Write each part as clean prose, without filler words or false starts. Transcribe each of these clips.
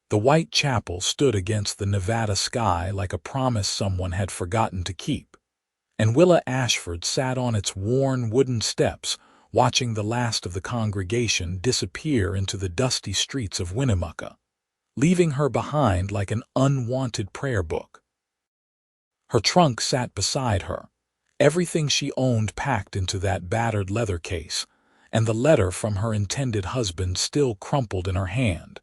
The white chapel stood against the Nevada sky like a promise someone had forgotten to keep, and Willa Ashford sat on its worn wooden steps, watching the last of the congregation disappear into the dusty streets of Winnemucca, leaving her behind like an unwanted prayer book. Her trunk sat beside her, everything she owned packed into that battered leather case, and the letter from her intended husband still crumpled in her hand,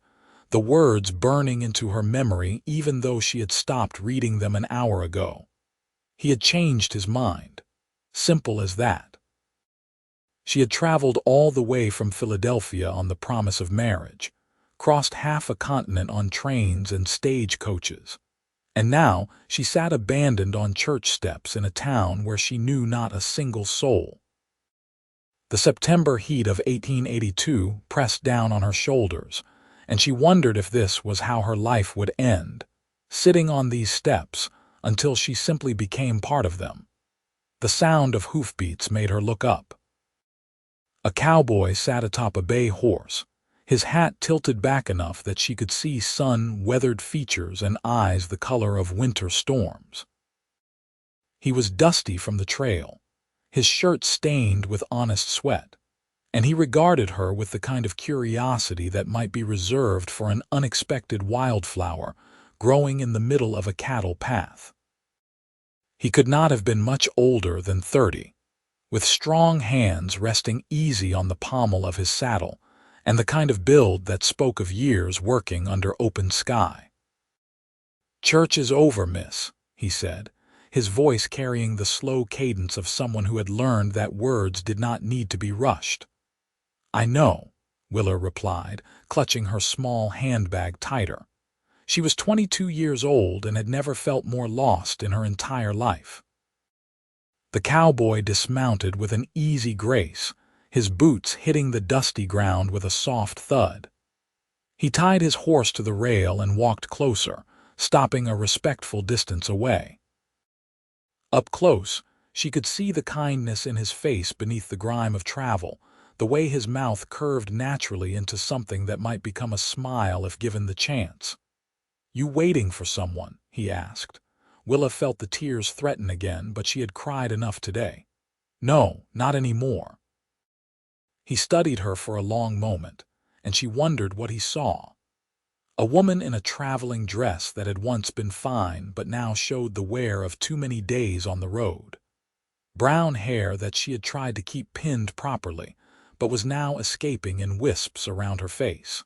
the words burning into her memory even though she had stopped reading them an hour ago. He had changed his mind. Simple as that. She had traveled all the way from Philadelphia on the promise of marriage, crossed half a continent on trains and stagecoaches, and now she sat abandoned on church steps in a town where she knew not a single soul. The September heat of 1882 pressed down on her shoulders, and she wondered if this was how her life would end, sitting on these steps until she simply became part of them. The sound of hoofbeats made her look up. A cowboy sat atop a bay horse, his hat tilted back enough that she could see sun-weathered features and eyes the color of winter storms. He was dusty from the trail, his shirt stained with honest sweat, and he regarded her with the kind of curiosity that might be reserved for an unexpected wildflower growing in the middle of a cattle path. He could not have been much older than 30, with strong hands resting easy on the pommel of his saddle, and the kind of build that spoke of years working under open sky. "Church is over, miss," he said, his voice carrying the slow cadence of someone who had learned that words did not need to be rushed. "I know," Willa replied, clutching her small handbag tighter. She was 22 years old and had never felt more lost in her entire life. The cowboy dismounted with an easy grace, his boots hitting the dusty ground with a soft thud. He tied his horse to the rail and walked closer, stopping a respectful distance away. Up close, she could see the kindness in his face beneath the grime of travel, the way his mouth curved naturally into something that might become a smile if given the chance. "You waiting for someone?" he asked. Willa felt the tears threaten again, but she had cried enough today. "No, not anymore." He studied her for a long moment, and she wondered what he saw. A woman in a traveling dress that had once been fine but now showed the wear of too many days on the road. Brown hair that she had tried to keep pinned properly, but was now escaping in wisps around her face.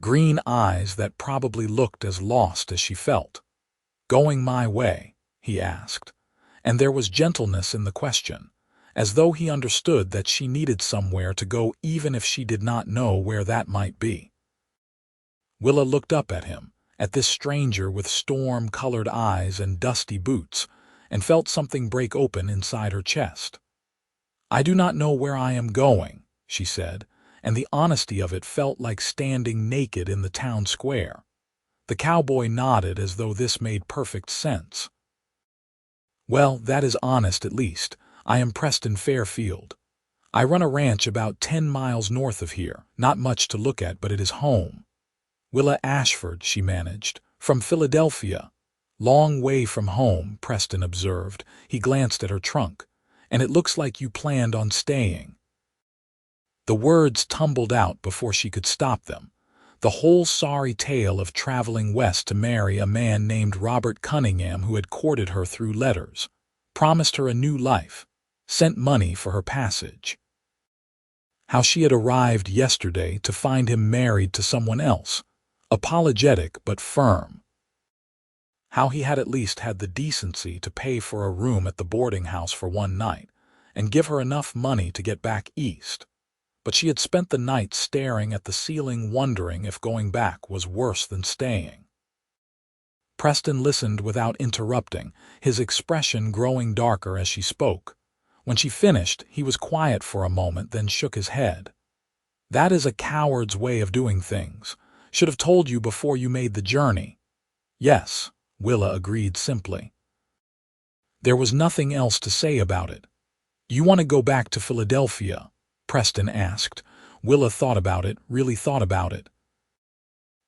Green eyes that probably looked as lost as she felt. "Going my way?" he asked, and there was gentleness in the question, as though he understood that she needed somewhere to go even if she did not know where that might be. Willa looked up at him, at this stranger with storm-colored eyes and dusty boots, and felt something break open inside her chest. "I do not know where I am going," she said, and the honesty of it felt like standing naked in the town square. The cowboy nodded as though this made perfect sense. "Well, that is honest at least. I am Preston Fairfield. I run a ranch about 10 miles north of here, not much to look at, but it is home." "Willa Ashford," she managed, "from Philadelphia." "Long way from home," Preston observed. He glanced at her trunk. "And it looks like you planned on staying." The words tumbled out before she could stop them. The whole sorry tale of traveling west to marry a man named Robert Cunningham who had courted her through letters, promised her a new life, sent money for her passage. How she had arrived yesterday to find him married to someone else, apologetic but firm. How he had at least had the decency to pay for a room at the boarding house for one night and give her enough money to get back east. But she had spent the night staring at the ceiling, wondering if going back was worse than staying. Preston listened without interrupting, his expression growing darker as she spoke. When she finished, he was quiet for a moment, then shook his head. "That is a coward's way of doing things. Should have told you before you made the journey." "Yes," Willa agreed simply. There was nothing else to say about it. "You want to go back to Philadelphia?" Preston asked. Willa thought about it, really thought about it.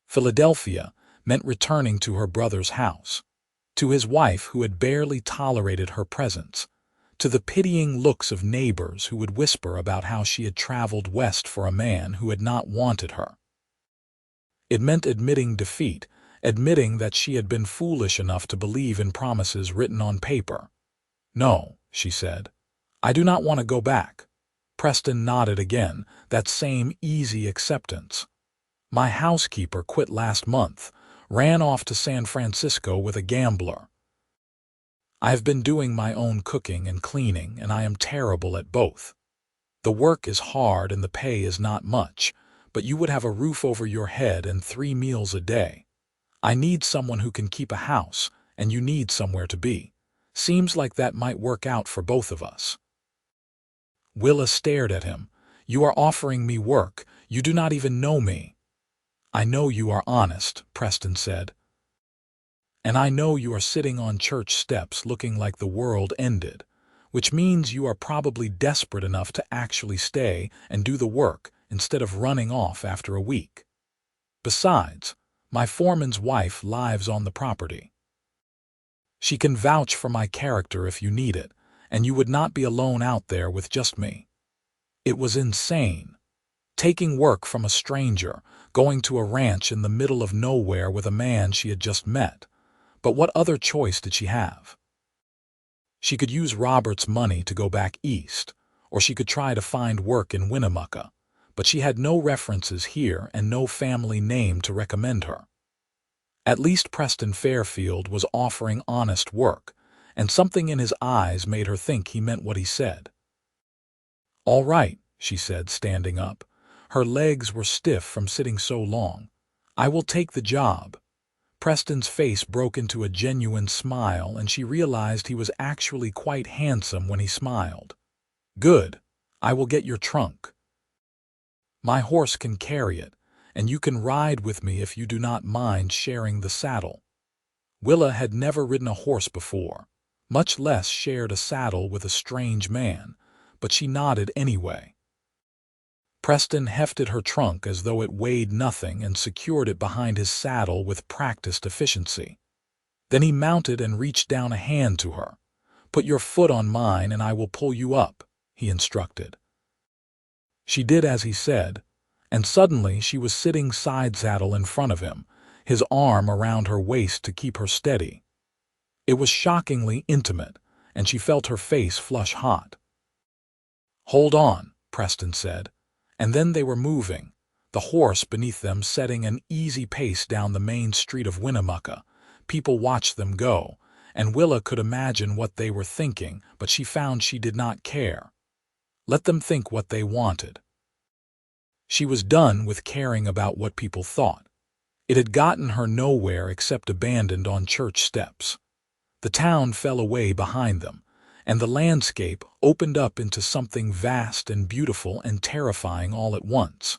Philadelphia meant returning to her brother's house, to his wife who had barely tolerated her presence, to the pitying looks of neighbors who would whisper about how she had traveled west for a man who had not wanted her. It meant admitting defeat, admitting that she had been foolish enough to believe in promises written on paper. "No," she said. "I do not want to go back." Preston nodded again, that same easy acceptance. "My housekeeper quit last month, ran off to San Francisco with a gambler. I have been doing my own cooking and cleaning, and I am terrible at both. The work is hard and the pay is not much, but you would have a roof over your head and 3 meals a day. I need someone who can keep a house, and you need somewhere to be. Seems like that might work out for both of us." Willa stared at him. "You are offering me work. You do not even know me." "I know you are honest," Preston said. "And I know you are sitting on church steps looking like the world ended, which means you are probably desperate enough to actually stay and do the work instead of running off after a week. Besides, my foreman's wife lives on the property. She can vouch for my character if you need it, and you would not be alone out there with just me." It was insane. Taking work from a stranger, going to a ranch in the middle of nowhere with a man she had just met. But what other choice did she have? She could use Robert's money to go back east, or she could try to find work in Winnemucca, but she had no references here and no family name to recommend her. At least Preston Fairfield was offering honest work, and something in his eyes made her think he meant what he said. "All right," she said, standing up. Her legs were stiff from sitting so long. "I will take the job." Preston's face broke into a genuine smile, and she realized he was actually quite handsome when he smiled. "Good. I will get your trunk. My horse can carry it, and you can ride with me if you do not mind sharing the saddle." Willa had never ridden a horse before, much less shared a saddle with a strange man, but she nodded anyway. Preston hefted her trunk as though it weighed nothing and secured it behind his saddle with practiced efficiency. Then he mounted and reached down a hand to her. "Put your foot on mine and I will pull you up," he instructed. She did as he said, and suddenly she was sitting side saddle in front of him, his arm around her waist to keep her steady. It was shockingly intimate, and she felt her face flush hot. "Hold on," Preston said. And then they were moving, the horse beneath them setting an easy pace down the main street of Winnemucca. People watched them go, and Willa could imagine what they were thinking, but she found she did not care. Let them think what they wanted. She was done with caring about what people thought. It had gotten her nowhere except abandoned on church steps. The town fell away behind them, and the landscape opened up into something vast and beautiful and terrifying all at once.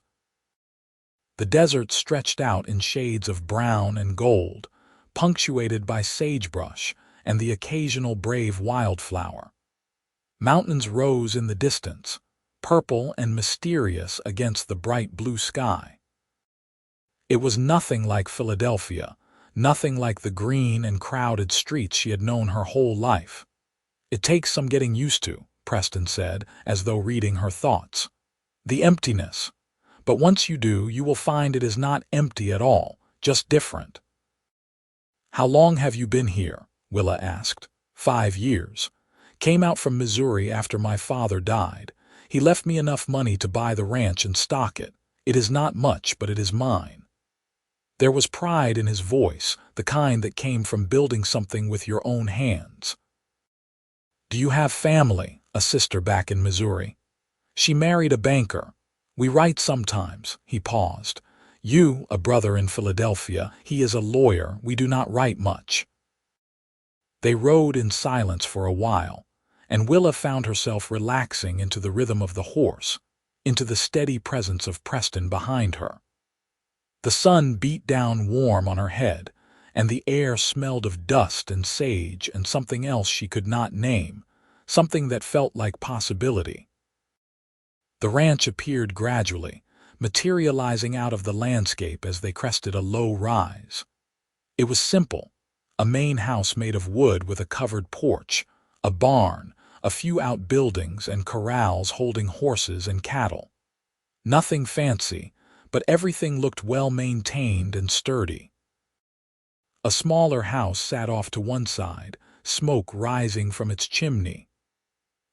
The desert stretched out in shades of brown and gold, punctuated by sagebrush and the occasional brave wildflower. Mountains rose in the distance, purple and mysterious against the bright blue sky. It was nothing like Philadelphia, nothing like the green and crowded streets she had known her whole life. "It takes some getting used to," Preston said, as though reading her thoughts. "The emptiness. But once you do, you will find it is not empty at all, just different." "How long have you been here?" Willa asked. 5 years. Came out from Missouri after my father died. He left me enough money to buy the ranch and stock it. It is not much, but it is mine." There was pride in his voice, the kind that came from building something with your own hands. "Do you have family, a sister back in Missouri?" "She married a banker. We write sometimes." He paused. "You, a brother in Philadelphia. He is a lawyer. We do not write much." They rode in silence for a while, and Willa found herself relaxing into the rhythm of the horse, into the steady presence of Preston behind her. The sun beat down warm on her head, and the air smelled of dust and sage and something else she could not name, something that felt like possibility. The ranch appeared gradually, materializing out of the landscape as they crested a low rise. It was simple, a main house made of wood with a covered porch, a barn, a few outbuildings and corrals holding horses and cattle. Nothing fancy, but everything looked well-maintained and sturdy. A smaller house sat off to one side, smoke rising from its chimney.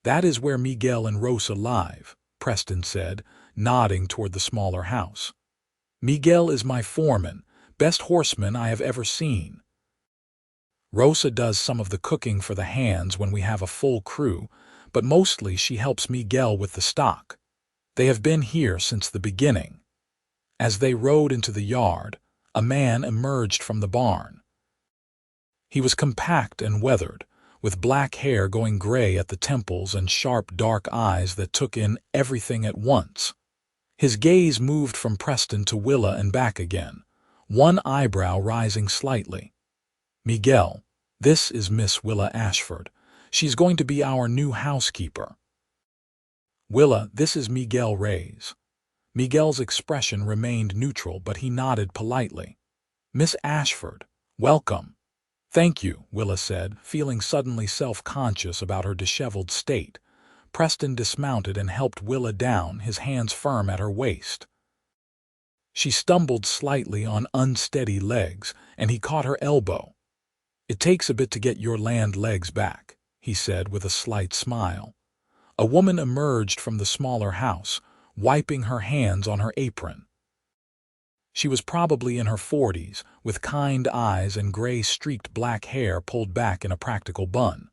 "That is where Miguel and Rosa live," Preston said, nodding toward the smaller house. "Miguel is my foreman, best horseman I have ever seen. Rosa does some of the cooking for the hands when we have a full crew, but mostly she helps Miguel with the stock. They have been here since the beginning." As they rode into the yard, a man emerged from the barn. He was compact and weathered, with black hair going gray at the temples and sharp dark eyes that took in everything at once. His gaze moved from Preston to Willa and back again, one eyebrow rising slightly. "Miguel, this is Miss Willa Ashford. She's going to be our new housekeeper." "Willa, this is Miguel Reyes." Miguel's expression remained neutral, but he nodded politely. "Miss Ashford, welcome." "Thank you," Willa said, feeling suddenly self-conscious about her disheveled state. Preston dismounted and helped Willa down, his hands firm at her waist. She stumbled slightly on unsteady legs, and he caught her elbow. "It takes a bit to get your land legs back," he said with a slight smile. A woman emerged from the smaller house, wiping her hands on her apron. She was probably in her 40s, with kind eyes and gray-streaked black hair pulled back in a practical bun.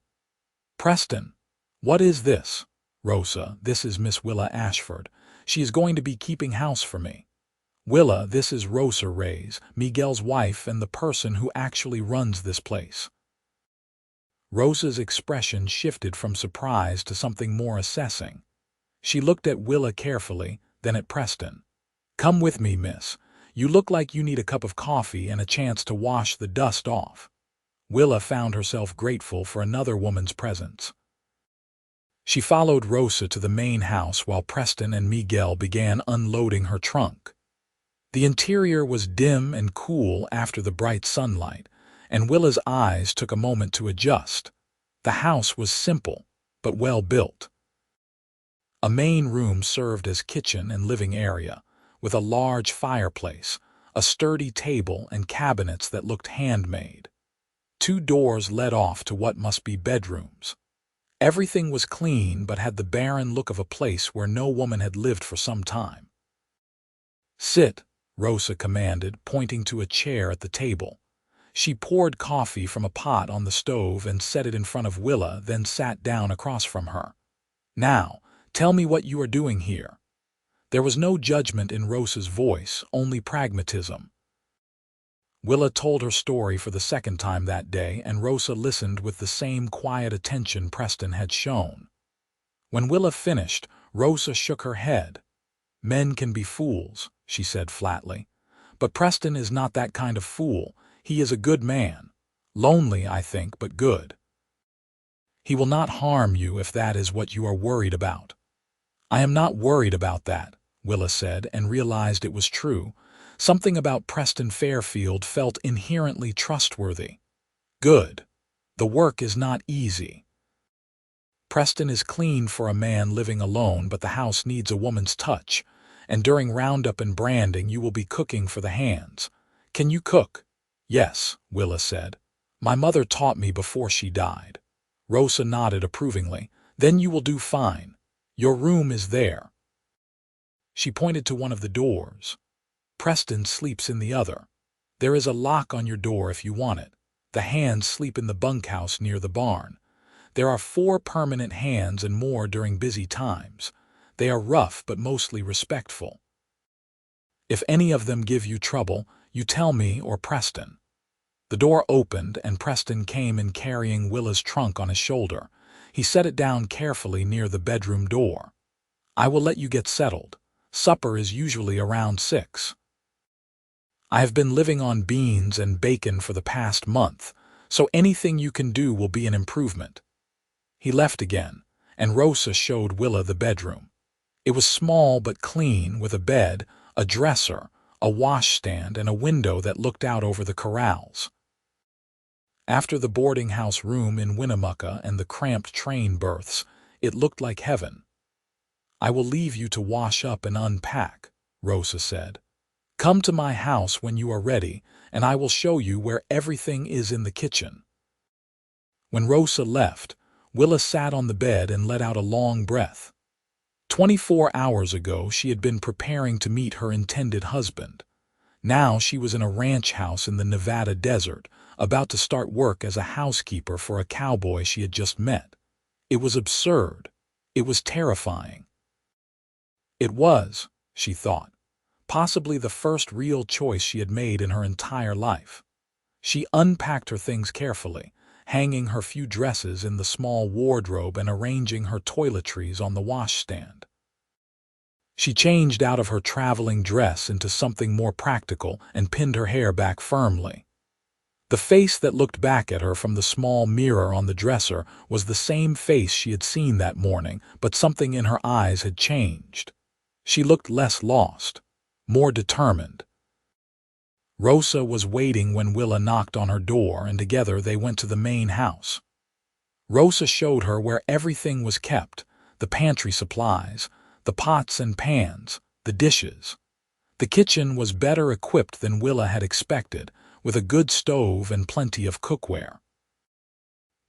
"Preston, what is this?" "Rosa, this is Miss Willa Ashford. She is going to be keeping house for me." "Willa, this is Rosa Reyes, Miguel's wife and the person who actually runs this place." Rosa's expression shifted from surprise to something more assessing. She looked at Willa carefully, then at Preston. "Come with me, miss. You look like you need a cup of coffee and a chance to wash the dust off." Willa found herself grateful for another woman's presence. She followed Rosa to the main house while Preston and Miguel began unloading her trunk. The interior was dim and cool after the bright sunlight, and Willa's eyes took a moment to adjust. The house was simple, but well built. A main room served as kitchen and living area, with a large fireplace, a sturdy table and cabinets that looked handmade. 2 doors led off to what must be bedrooms. Everything was clean but had the barren look of a place where no woman had lived for some time. "Sit," Rosa commanded, pointing to a chair at the table. She poured coffee from a pot on the stove and set it in front of Willa, then sat down across from her. "Now, tell me what you are doing here." There was no judgment in Rosa's voice, only pragmatism. Willa told her story for the second time that day, and Rosa listened with the same quiet attention Preston had shown. When Willa finished, Rosa shook her head. "Men can be fools," she said flatly. "But Preston is not that kind of fool. He is a good man. Lonely, I think, but good. He will not harm you if that is what you are worried about." "I am not worried about that," Willa said, and realized it was true. Something about Preston Fairfield felt inherently trustworthy. "Good. The work is not easy. Preston is clean for a man living alone, but the house needs a woman's touch, and during roundup and branding you will be cooking for the hands. Can you cook?" "Yes," Willa said. "My mother taught me before she died." Rosa nodded approvingly. "Then you will do fine. Your room is there." She pointed to one of the doors. "Preston sleeps in the other. There is a lock on your door if you want it. The hands sleep in the bunkhouse near the barn. There are 4 permanent hands and more during busy times. They are rough but mostly respectful. If any of them give you trouble, you tell me or Preston." The door opened and Preston came in carrying Willa's trunk on his shoulder. He set it down carefully near the bedroom door. "I will let you get settled. Supper is usually around 6. I have been living on beans and bacon for the past month, so anything you can do will be an improvement." He left again, and Rosa showed Willa the bedroom. It was small but clean, with a bed, a dresser, a washstand, and a window that looked out over the corrals. After the boarding house room in Winnemucca and the cramped train berths, it looked like heaven. "I will leave you to wash up and unpack," Rosa said. "Come to my house when you are ready, and I will show you where everything is in the kitchen." When Rosa left, Willa sat on the bed and let out a long breath. 24 hours ago she had been preparing to meet her intended husband. Now she was in a ranch house in the Nevada desert, about to start work as a housekeeper for a cowboy she had just met. It was absurd. It was terrifying. It was, she thought, possibly the first real choice she had made in her entire life. She unpacked her things carefully, hanging her few dresses in the small wardrobe and arranging her toiletries on the washstand. She changed out of her traveling dress into something more practical and pinned her hair back firmly. The face that looked back at her from the small mirror on the dresser was the same face she had seen that morning, but something in her eyes had changed. She looked less lost, more determined. Rosa was waiting when Willa knocked on her door, and together they went to the main house. Rosa showed her where everything was kept, the pantry supplies, the pots and pans, the dishes. The kitchen was better equipped than Willa had expected, with a good stove and plenty of cookware.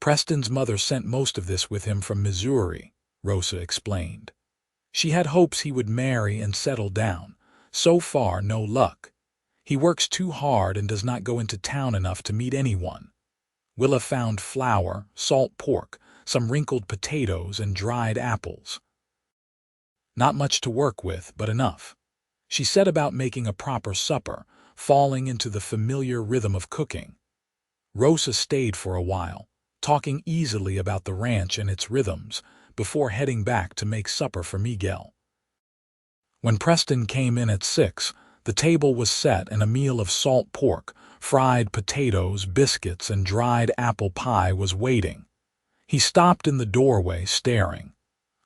"Preston's mother sent most of this with him from Missouri," Rosa explained. "She had hopes he would marry and settle down. So far, no luck. He works too hard and does not go into town enough to meet anyone." Willa found flour, salt pork, some wrinkled potatoes, and dried apples. Not much to work with, but enough. She set about making a proper supper, falling into the familiar rhythm of cooking. Rosa stayed for a while, talking easily about the ranch and its rhythms, before heading back to make supper for Miguel. When Preston came in at 6, the table was set and a meal of salt pork, fried potatoes, biscuits, and dried apple pie was waiting. He stopped in the doorway, staring.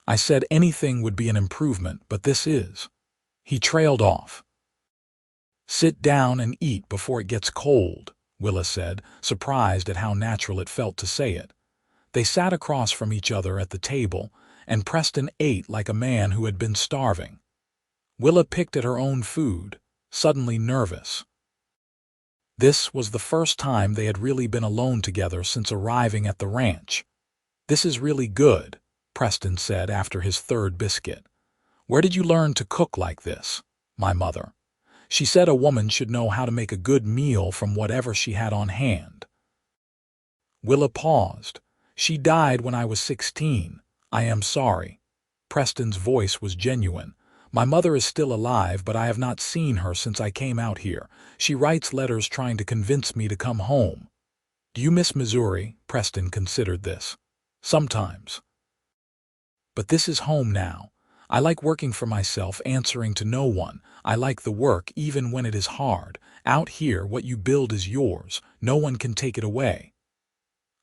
"I said anything would be an improvement, but this is." He trailed off. "Sit down and eat before it gets cold," Willa said, surprised at how natural it felt to say it. They sat across from each other at the table, and Preston ate like a man who had been starving. Willa picked at her own food, suddenly nervous. This was the first time they had really been alone together since arriving at the ranch. "This is really good," Preston said after his third biscuit. "Where did you learn to cook like this?" "My mother. She said a woman should know how to make a good meal from whatever she had on hand." Willa paused. "She died when I was 16. I am sorry." Preston's voice was genuine. "My mother is still alive, but I have not seen her since I came out here. She writes letters trying to convince me to come home." "Do you miss Missouri?" Preston considered this. "Sometimes. But this is home now. I like working for myself, answering to no one. I like the work, even when it is hard. Out here, what you build is yours. No one can take it away."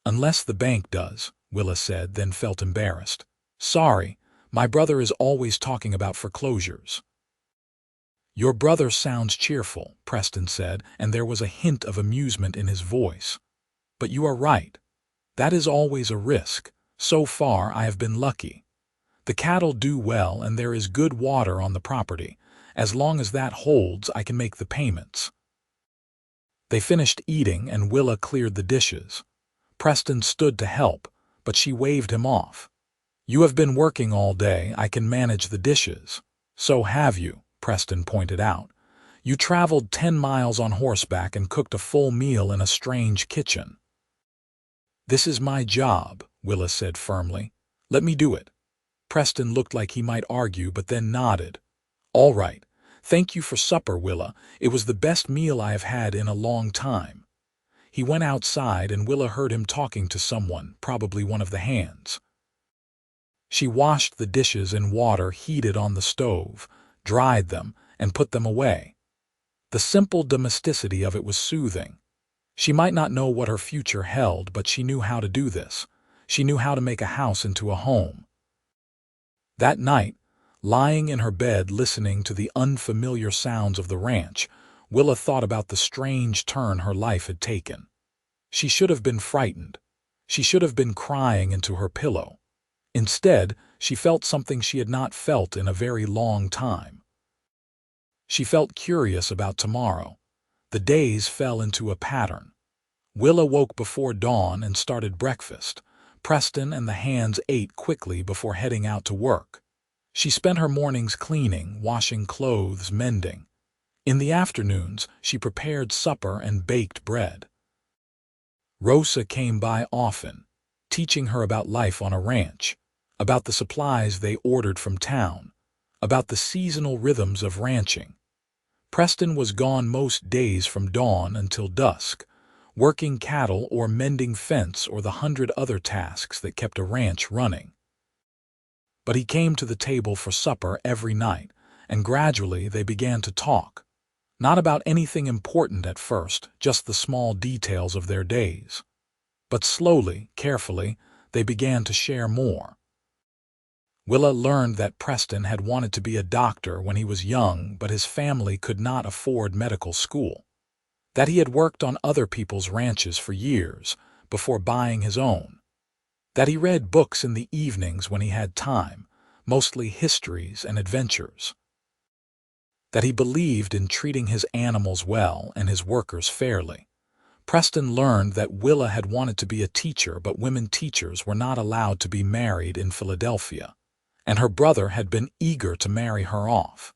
"Unless the bank does," Willa said, then felt embarrassed. "Sorry, my brother is always talking about foreclosures." "Your brother sounds cheerful," Preston said, and there was a hint of amusement in his voice. "But you are right. That is always a risk. So far, I have been lucky. The cattle do well and there is good water on the property. As long as that holds, I can make the payments." They finished eating and Willa cleared the dishes. Preston stood to help, but she waved him off. "You have been working all day. I can manage the dishes." "So have you," Preston pointed out. "You traveled 10 miles on horseback and cooked a full meal in a strange kitchen." "This is my job," Willa said firmly. "Let me do it." Preston looked like he might argue, but then nodded. "All right. Thank you for supper, Willa. It was the best meal I have had in a long time." He went outside and Willa heard him talking to someone, probably one of the hands. She washed the dishes in water heated on the stove, dried them, and put them away. The simple domesticity of it was soothing. She might not know what her future held, but she knew how to do this. She knew how to make a house into a home. That night, Lying in her bed listening to the unfamiliar sounds of the ranch, Willa thought about the strange turn her life had taken. She should have been frightened. She should have been crying into her pillow. Instead, she felt something she had not felt in a very long time. She felt curious about tomorrow. The days fell into a pattern. Willa woke before dawn and started breakfast. Preston and the hands ate quickly before heading out to work. She spent her mornings cleaning, washing clothes, mending. In the afternoons, she prepared supper and baked bread. Rosa came by often, teaching her about life on a ranch, about the supplies they ordered from town, about the seasonal rhythms of ranching. Preston was gone most days from dawn until dusk, working cattle or mending fence or the 100 other tasks that kept a ranch running. But he came to the table for supper every night, and gradually they began to talk. Not about anything important at first, just the small details of their days. But slowly, carefully, they began to share more. Willa learned that Preston had wanted to be a doctor when he was young, but his family could not afford medical school. That he had worked on other people's ranches for years before buying his own. That he read books in the evenings when he had time, mostly histories and adventures. That he believed in treating his animals well and his workers fairly. Preston learned that Willa had wanted to be a teacher, but women teachers were not allowed to be married in Philadelphia, and her brother had been eager to marry her off.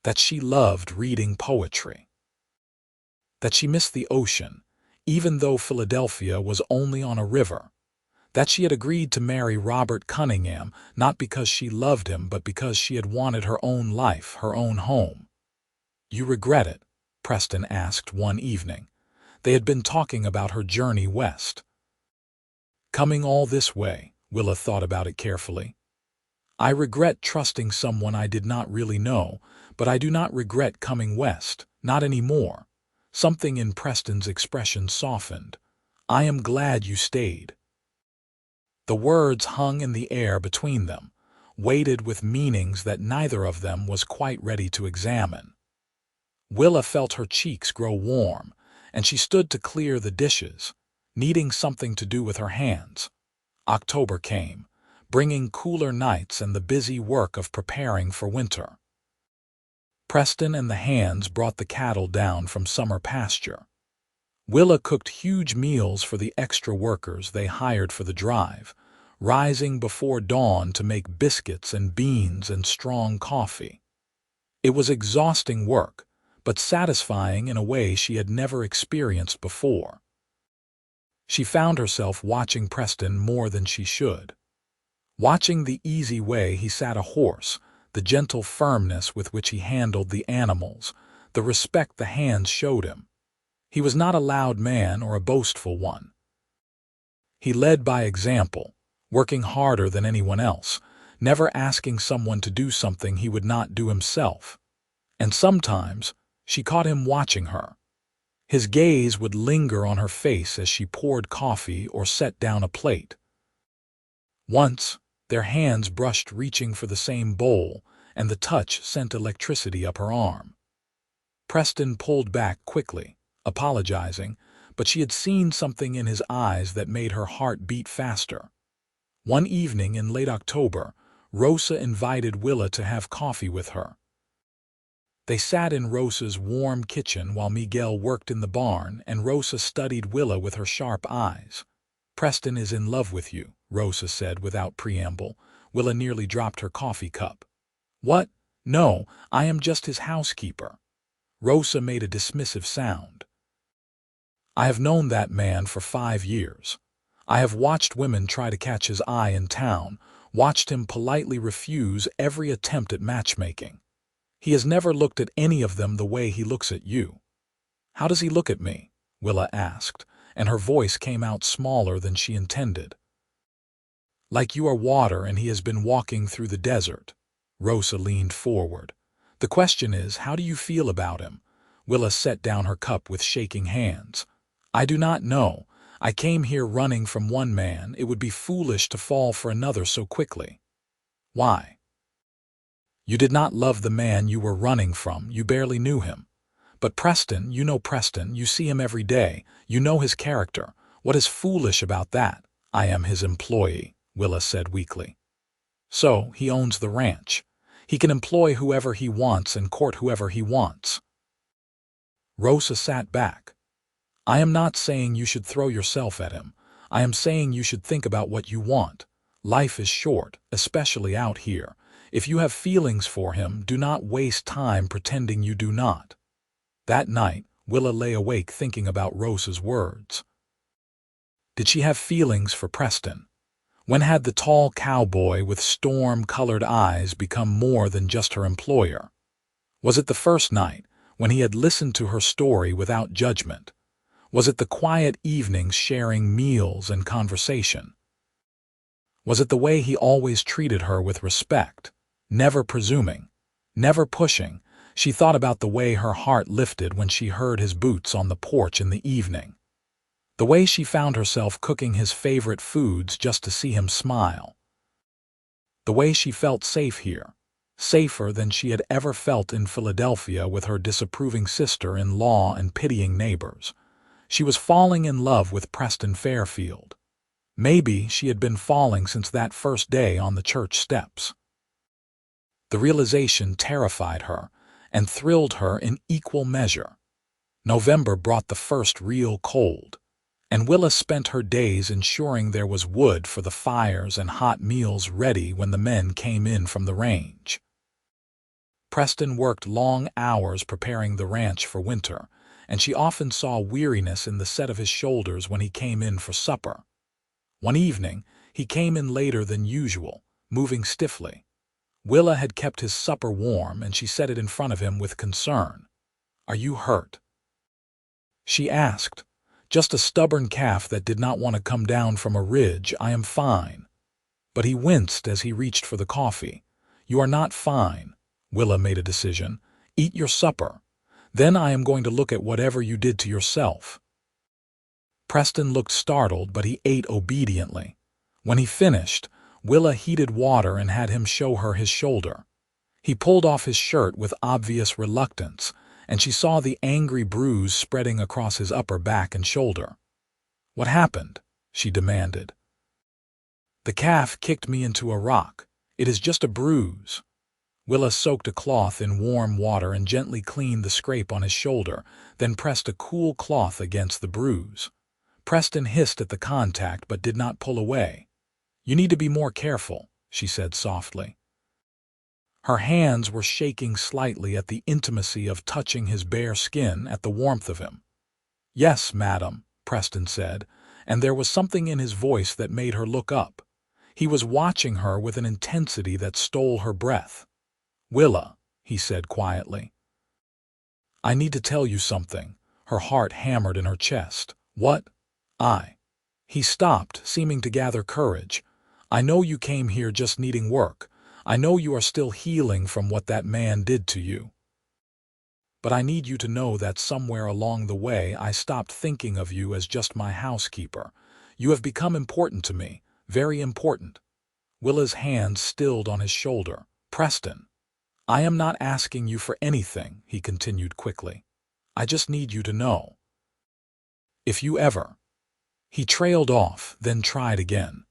That she loved reading poetry. That she missed the ocean, even though Philadelphia was only on a river. That she had agreed to marry Robert Cunningham, not because she loved him, but because she had wanted her own life, her own home. "You regret it?" Preston asked one evening. They had been talking about her journey west. Coming all this way, Willa thought about it carefully. "I regret trusting someone I did not really know, but I do not regret coming west, not anymore." Something in Preston's expression softened. "I am glad you stayed." The words hung in the air between them, weighted with meanings that neither of them was quite ready to examine. Willa felt her cheeks grow warm, and she stood to clear the dishes, needing something to do with her hands. October came, bringing cooler nights and the busy work of preparing for winter. Preston and the hands brought the cattle down from summer pasture. Willa cooked huge meals for the extra workers they hired for the drive, rising before dawn to make biscuits and beans and strong coffee. It was exhausting work, but satisfying in a way she had never experienced before. She found herself watching Preston more than she should. Watching the easy way he sat a horse, the gentle firmness with which he handled the animals, the respect the hands showed him. He was not a loud man or a boastful one. He led by example, working harder than anyone else, never asking someone to do something he would not do himself. And sometimes she caught him watching her. His gaze would linger on her face as she poured coffee or set down a plate. Once, their hands brushed reaching for the same bowl, and the touch sent electricity up her arm. Preston pulled back quickly, apologizing, but she had seen something in his eyes that made her heart beat faster. One evening in late October, Rosa invited Willa to have coffee with her. They sat in Rosa's warm kitchen while Miguel worked in the barn, and Rosa studied Willa with her sharp eyes. "Preston is in love with you," Rosa said without preamble. Willa nearly dropped her coffee cup. "What? No, I am just his housekeeper." Rosa made a dismissive sound. "I have known that man for 5 years. I have watched women try to catch his eye in town, watched him politely refuse every attempt at matchmaking. He has never looked at any of them the way he looks at you." "How does he look at me?" Willa asked, and her voice came out smaller than she intended. "Like you are water and he has been walking through the desert." Rosa leaned forward. "The question is, how do you feel about him?" Willa set down her cup with shaking hands. "I do not know. I came here running from one man. It would be foolish to fall for another so quickly." "Why?" You did not love the man you were running from, you barely knew him. But Preston, you know Preston, you see him every day, you know his character. What is foolish about that? I am his employee, Willa said weakly. So, he owns the ranch. He can employ whoever he wants and court whoever he wants. Rosa sat back. I am not saying you should throw yourself at him. I am saying you should think about what you want. Life is short, especially out here. If you have feelings for him, do not waste time pretending you do not. That night, Willa lay awake thinking about Rosa's words. Did she have feelings for Preston? When had the tall cowboy with storm-colored eyes become more than just her employer? Was it the first night, when he had listened to her story without judgment? Was it the quiet evenings sharing meals and conversation? Was it the way he always treated her with respect, never presuming, never pushing? She thought about the way her heart lifted when she heard his boots on the porch in the evening. The way she found herself cooking his favorite foods just to see him smile. The way she felt safe here, safer than she had ever felt in Philadelphia with her disapproving sister-in-law and pitying neighbors. She was falling in love with Preston Fairfield. Maybe she had been falling since that first day on the church steps. The realization terrified her and thrilled her in equal measure. November brought the first real cold, and Willa spent her days ensuring there was wood for the fires and hot meals ready when the men came in from the range. Preston worked long hours preparing the ranch for winter, and she often saw weariness in the set of his shoulders when he came in for supper. One evening, he came in later than usual, moving stiffly. Willa had kept his supper warm, and she set it in front of him with concern. "Are you hurt?" she asked. "Just a stubborn calf that did not want to come down from a ridge. I am fine." But he winced as he reached for the coffee. "You are not fine," Willa made a decision. "Eat your supper. Then I am going to look at whatever you did to yourself." Preston looked startled, but he ate obediently. When he finished, Willa heated water and had him show her his shoulder. He pulled off his shirt with obvious reluctance, and she saw the angry bruise spreading across his upper back and shoulder. "What happened?" she demanded. "The calf kicked me into a rock. It is just a bruise." Willa soaked a cloth in warm water and gently cleaned the scrape on his shoulder, then pressed a cool cloth against the bruise. Preston hissed at the contact but did not pull away. "You need to be more careful," she said softly. Her hands were shaking slightly at the intimacy of touching his bare skin, at the warmth of him. "Yes, madam," Preston said, and there was something in his voice that made her look up. He was watching her with an intensity that stole her breath. "Willa," he said quietly, "I need to tell you something." Her heart hammered in her chest. "What?" He stopped, seeming to gather courage. "I know you came here just needing work. I know you are still healing from what that man did to you. But I need you to know that somewhere along the way I stopped thinking of you as just my housekeeper. You have become important to me, very important." Willa's hand stilled on his shoulder. "Preston, I am not asking you for anything," he continued quickly. "I just need you to know. If you ever—" He trailed off, then tried again.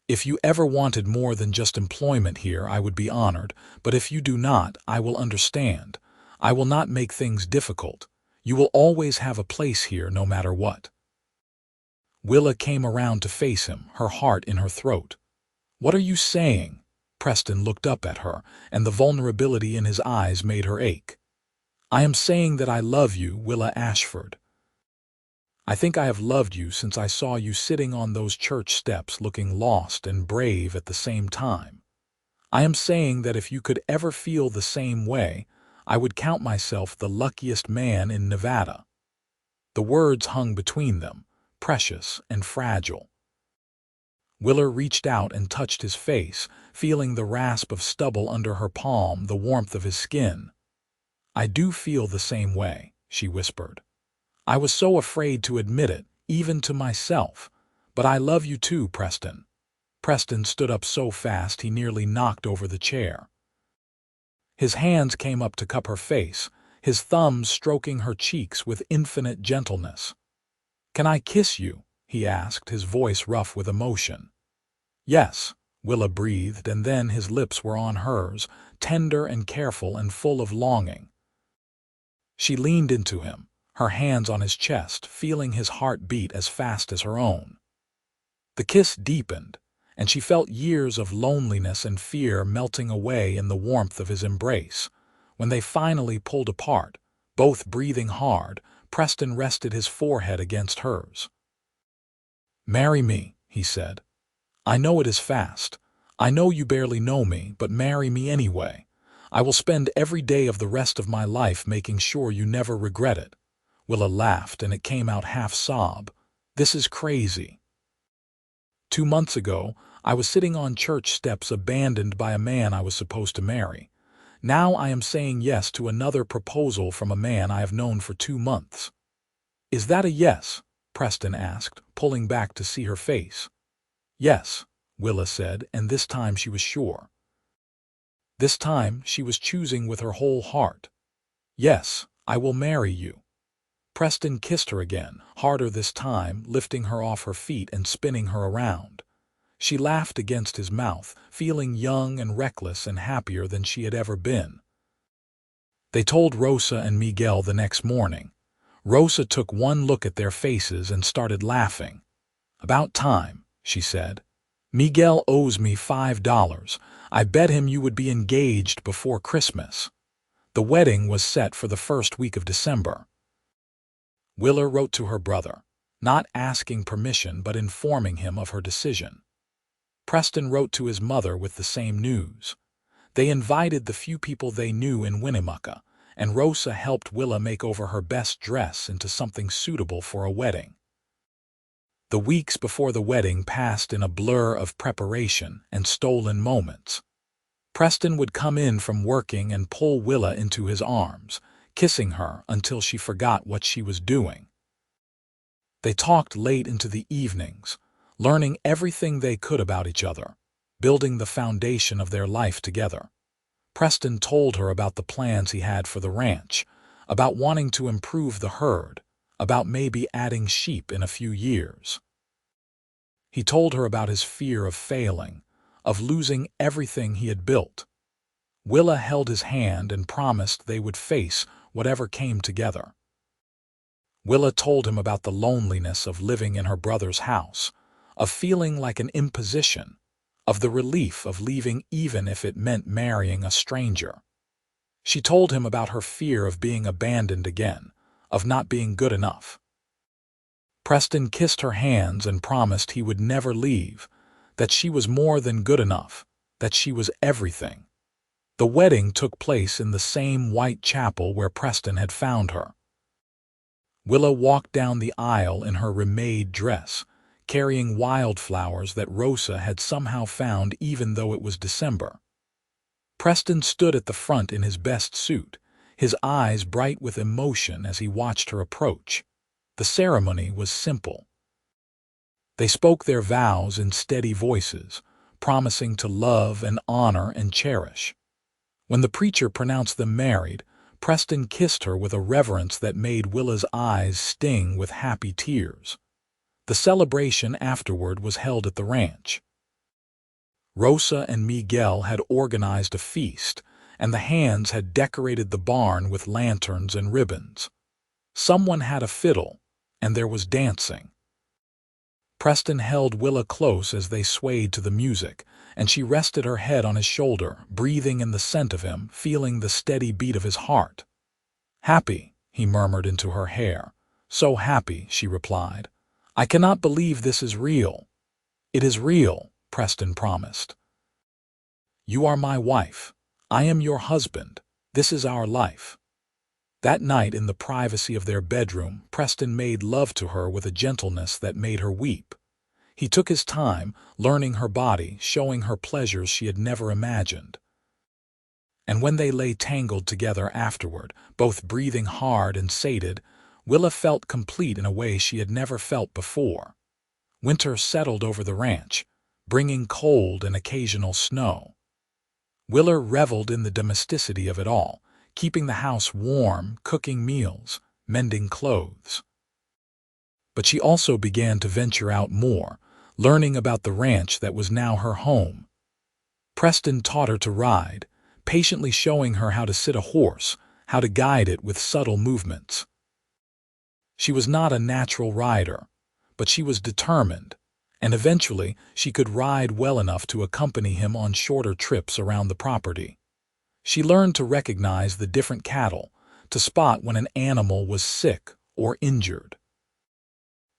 "If you ever wanted more than just employment here, I would be honored, but if you do not, I will understand. I will not make things difficult. You will always have a place here no matter what." Willa came around to face him, her heart in her throat. "What are you saying?" Preston looked up at her, and the vulnerability in his eyes made her ache. "I am saying that I love you, Willa Ashford. I think I have loved you since I saw you sitting on those church steps looking lost and brave at the same time. I am saying that if you could ever feel the same way, I would count myself the luckiest man in Nevada." The words hung between them, precious and fragile. Willa reached out and touched his face, feeling the rasp of stubble under her palm, the warmth of his skin. "I do feel the same way," she whispered. "I was so afraid to admit it, even to myself. But I love you too, Preston." Preston stood up so fast he nearly knocked over the chair. His hands came up to cup her face, his thumbs stroking her cheeks with infinite gentleness. "Can I kiss you?" he asked, his voice rough with emotion. "Yes," Willa breathed, and then his lips were on hers, tender and careful and full of longing. She leaned into him, her hands on his chest, feeling his heart beat as fast as her own. The kiss deepened, and she felt years of loneliness and fear melting away in the warmth of his embrace. When they finally pulled apart, both breathing hard, Preston rested his forehead against hers. "Marry me," he said. "I know it is fast. I know you barely know me, but marry me anyway. I will spend every day of the rest of my life making sure you never regret it." Willa laughed, and it came out half-sob. "This is crazy. 2 months ago, I was sitting on church steps abandoned by a man I was supposed to marry. Now I am saying yes to another proposal from a man I have known for 2 months. "Is that a yes?" Preston asked, pulling back to see her face. "Yes," Willa said, and this time she was sure. This time she was choosing with her whole heart. "Yes, I will marry you." Preston kissed her again, harder this time, lifting her off her feet and spinning her around. She laughed against his mouth, feeling young and reckless and happier than she had ever been. They told Rosa and Miguel the next morning. Rosa took one look at their faces and started laughing. "About time," she said. "Miguel owes me $5. I bet him you would be engaged before Christmas." The wedding was set for the first week of December. Willa wrote to her brother, not asking permission but informing him of her decision. Preston wrote to his mother with the same news. They invited the few people they knew in Winnemucca, and Rosa helped Willa make over her best dress into something suitable for a wedding. The weeks before the wedding passed in a blur of preparation and stolen moments. Preston would come in from working and pull Willa into his arms, kissing her until she forgot what she was doing. They talked late into the evenings, learning everything they could about each other, building the foundation of their life together. Preston told her about the plans he had for the ranch, about wanting to improve the herd, about maybe adding sheep in a few years. He told her about his fear of failing, of losing everything he had built. Willa held his hand and promised they would face whatever came together. Willa told him about the loneliness of living in her brother's house, of feeling like an imposition, of the relief of leaving even if it meant marrying a stranger. She told him about her fear of being abandoned again, of not being good enough. Preston kissed her hands and promised he would never leave, that she was more than good enough, that she was everything. The wedding took place in the same white chapel where Preston had found her. Willa walked down the aisle in her remade dress, carrying wildflowers that Rosa had somehow found even though it was December. Preston stood at the front in his best suit, his eyes bright with emotion as he watched her approach. The ceremony was simple. They spoke their vows in steady voices, promising to love and honor and cherish. When the preacher pronounced them married, Preston kissed her with a reverence that made Willa's eyes sting with happy tears. The celebration afterward was held at the ranch. Rosa and Miguel had organized a feast, and the hands had decorated the barn with lanterns and ribbons. Someone had a fiddle, and there was dancing. Preston held Willa close as they swayed to the music, and she rested her head on his shoulder, breathing in the scent of him, feeling the steady beat of his heart. "Happy," he murmured into her hair. "So happy," she replied. "I cannot believe this is real." "It is real," Preston promised. "You are my wife. I am your husband. This is our life." That night, in the privacy of their bedroom, Preston made love to her with a gentleness that made her weep. He took his time, learning her body, showing her pleasures she had never imagined. And when they lay tangled together afterward, both breathing hard and sated, Willa felt complete in a way she had never felt before. Winter settled over the ranch, bringing cold and occasional snow. Willa reveled in the domesticity of it all, keeping the house warm, cooking meals, mending clothes. But she also began to venture out more, learning about the ranch that was now her home. Preston taught her to ride, patiently showing her how to sit a horse, how to guide it with subtle movements. She was not a natural rider, but she was determined, and eventually she could ride well enough to accompany him on shorter trips around the property. She learned to recognize the different cattle, to spot when an animal was sick or injured.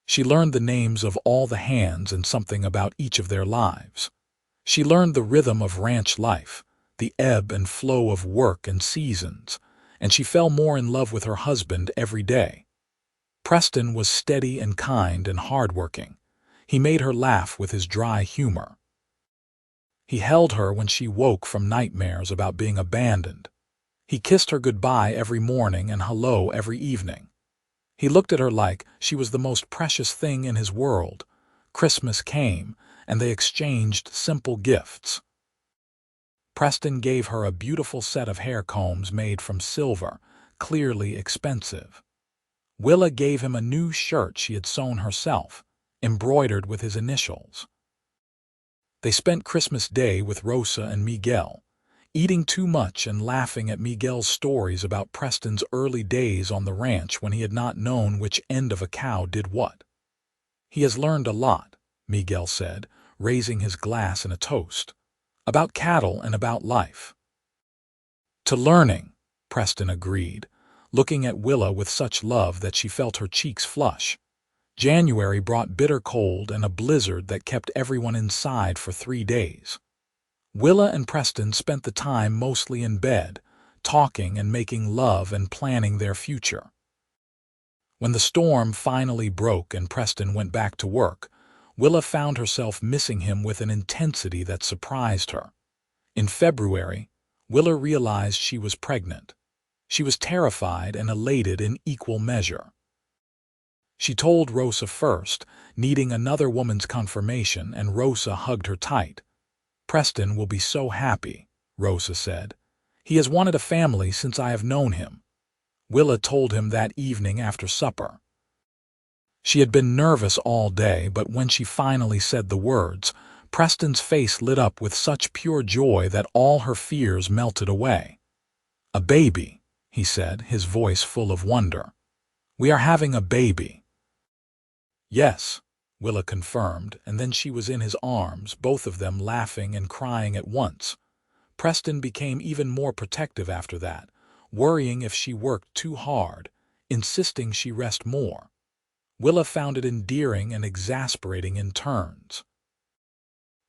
She learned the names of all the hands and something about each of their lives. She learned the rhythm of ranch life, the ebb and flow of work and seasons, and she fell more in love with her husband every day. Preston was steady and kind and hardworking. He made her laugh with his dry humor. He held her when she woke from nightmares about being abandoned. He kissed her goodbye every morning and hello every evening. He looked at her like she was the most precious thing in his world. Christmas came, and they exchanged simple gifts. Preston gave her a beautiful set of hair combs made from silver, clearly expensive. Willa gave him a new shirt she had sewn herself, embroidered with his initials. They spent Christmas Day with Rosa and Miguel, eating too much and laughing at Miguel's stories about Preston's early days on the ranch when he had not known which end of a cow did what. "He has learned a lot," Miguel said, raising his glass in a toast, "about cattle and about life." "To learning," Preston agreed, looking at Willa with such love that she felt her cheeks flush. January brought bitter cold and a blizzard that kept everyone inside for 3 days. Willa and Preston spent the time mostly in bed, talking and making love and planning their future. When the storm finally broke and Preston went back to work, Willa found herself missing him with an intensity that surprised her. In February, Willa realized she was pregnant. She was terrified and elated in equal measure. She told Rosa first, needing another woman's confirmation, and Rosa hugged her tight. "Preston will be so happy," Rosa said. "He has wanted a family since I have known him." Willa told him that evening after supper. She had been nervous all day, but when she finally said the words, Preston's face lit up with such pure joy that all her fears melted away. "A baby," he said, his voice full of wonder. "We are having a baby." "Yes," Willa confirmed, and then she was in his arms, both of them laughing and crying at once. Preston became even more protective after that, worrying if she worked too hard, insisting she rest more. Willa found it endearing and exasperating in turns.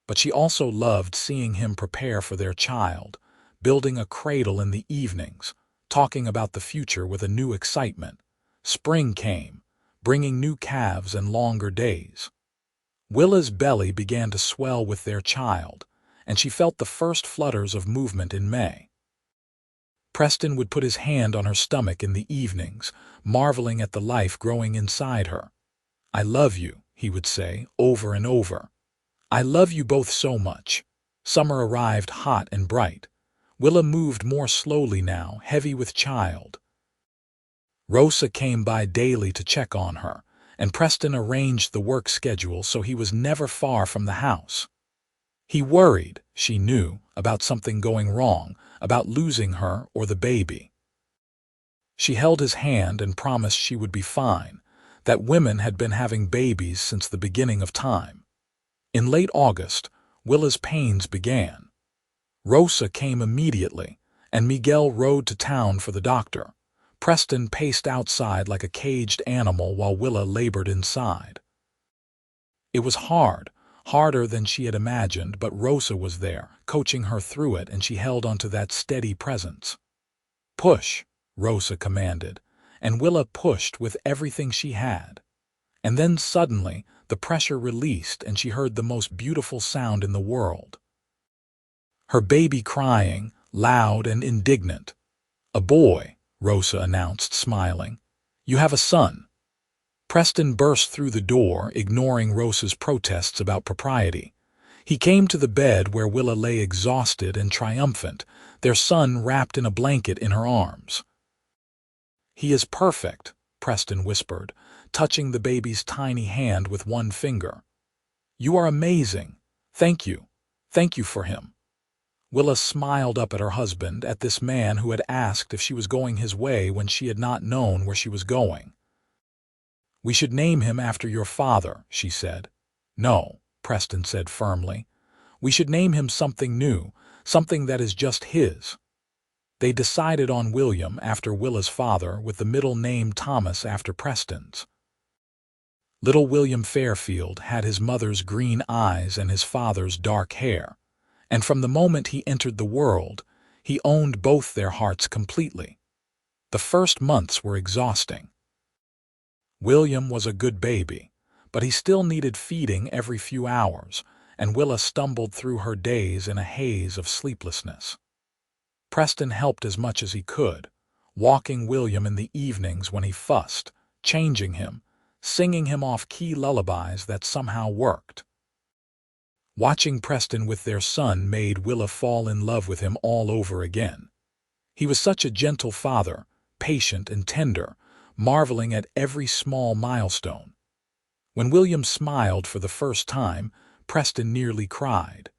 But she also loved seeing him prepare for their child, building a cradle in the evenings, talking about the future with a new excitement. Spring came, bringing new calves and longer days. Willa's belly began to swell with their child, and she felt the first flutters of movement in May. Preston would put his hand on her stomach in the evenings, marveling at the life growing inside her. "I love you," he would say, over and over. "I love you both so much." Summer arrived hot and bright. Willa moved more slowly now, heavy with child. Rosa came by daily to check on her, and Preston arranged the work schedule so he was never far from the house. He worried, she knew, about something going wrong, about losing her or the baby. She held his hand and promised she would be fine, that women had been having babies since the beginning of time. In late August, Willa's pains began. Rosa came immediately, and Miguel rode to town for the doctor. Preston paced outside like a caged animal while Willa labored inside. It was hard, harder than she had imagined, but Rosa was there, coaching her through it, and she held onto that steady presence. "Push," Rosa commanded, and Willa pushed with everything she had. And then suddenly the pressure released and she heard the most beautiful sound in the world. Her baby crying, loud and indignant. "A boy," Rosa announced, smiling. "You have a son." Preston burst through the door, ignoring Rosa's protests about propriety. He came to the bed where Willa lay exhausted and triumphant, their son wrapped in a blanket in her arms. "He is perfect," Preston whispered, touching the baby's tiny hand with one finger. "You are amazing. Thank you. Thank you for him." Willa smiled up at her husband, at this man who had asked if she was going his way when she had not known where she was going. "We should name him after your father," she said. "No," Preston said firmly. "We should name him something new, something that is just his." They decided on William after Willa's father, with the middle name Thomas after Preston's. Little William Fairfield had his mother's green eyes and his father's dark hair, and from the moment he entered the world, he owned both their hearts completely. The first months were exhausting. William was a good baby, but he still needed feeding every few hours, and Willa stumbled through her days in a haze of sleeplessness. Preston helped as much as he could, walking William in the evenings when he fussed, changing him, singing him off-key lullabies that somehow worked. Watching Preston with their son made Willa fall in love with him all over again. He was such a gentle father, patient and tender, marveling at every small milestone. When William smiled for the first time, Preston nearly cried.